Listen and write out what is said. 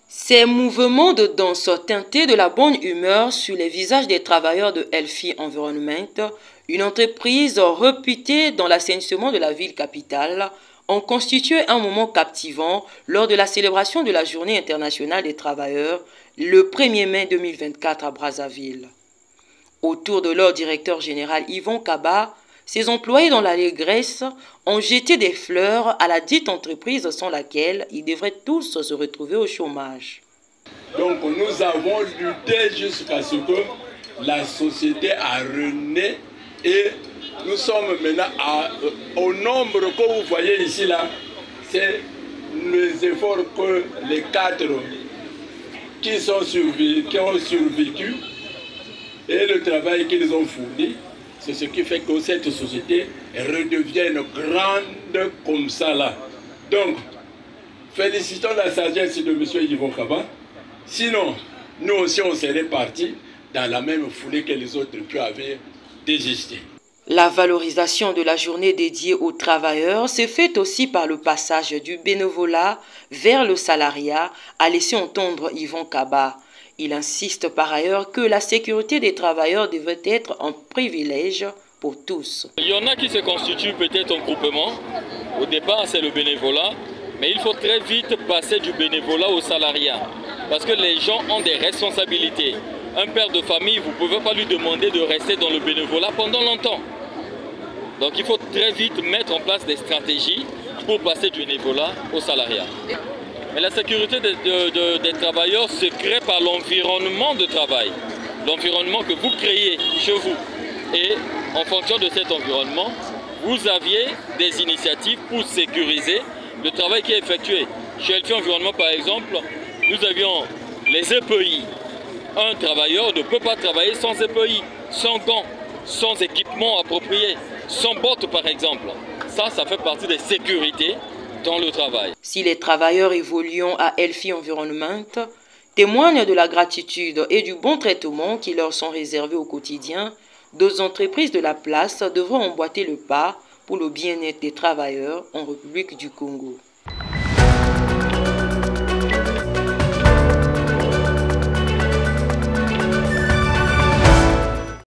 Ces mouvements de danse teintés de la bonne humeur sur les visages des travailleurs de Healthy Environment, une entreprise réputée dans l'assainissement de la ville capitale, ont constitué un moment captivant lors de la célébration de la Journée internationale des travailleurs le 1er mai 2024 à Brazzaville. Autour de leur directeur général Yvon Kaba, ses employés dans l'allégresse ont jeté des fleurs à la dite entreprise sans laquelle ils devraient tous se retrouver au chômage. Donc nous avons lutté jusqu'à ce que la société a rené et nous sommes maintenant au nombre que vous voyez ici là, c'est les efforts que les 4 qui ont survécu et le travail qu'ils ont fourni. C'est ce qui fait que cette société redevienne grande comme ça là. Donc, félicitons la sagesse de M. Yvon Kaba. Sinon, nous aussi on serait partis dans la même foulée que les autres qui avaient désisté. La valorisation de la journée dédiée aux travailleurs s'est faite aussi par le passage du bénévolat vers le salariat, a laissé entendre Yvon Kaba. Il insiste par ailleurs que la sécurité des travailleurs devait être un privilège pour tous. Il y en a qui se constituent peut-être en groupement. Au départ, c'est le bénévolat. Mais il faut très vite passer du bénévolat au salariat. Parce que les gens ont des responsabilités. Un père de famille, vous ne pouvez pas lui demander de rester dans le bénévolat pendant longtemps. Donc il faut très vite mettre en place des stratégies pour passer du bénévolat au salariat. Mais la sécurité des travailleurs se crée par l'environnement de travail. L'environnement que vous créez chez vous. Et en fonction de cet environnement, vous aviez des initiatives pour sécuriser le travail qui est effectué. Chez Healthy Environment par exemple, nous avions les EPI. Un travailleur ne peut pas travailler sans EPI, sans gants, sans équipement approprié, sans bottes par exemple. Ça fait partie des sécurités dans le travail. Si les travailleurs évoluant à Healthy Environment témoignent de la gratitude et du bon traitement qui leur sont réservés au quotidien, d'autres entreprises de la place devront emboîter le pas pour le bien-être des travailleurs en République du Congo.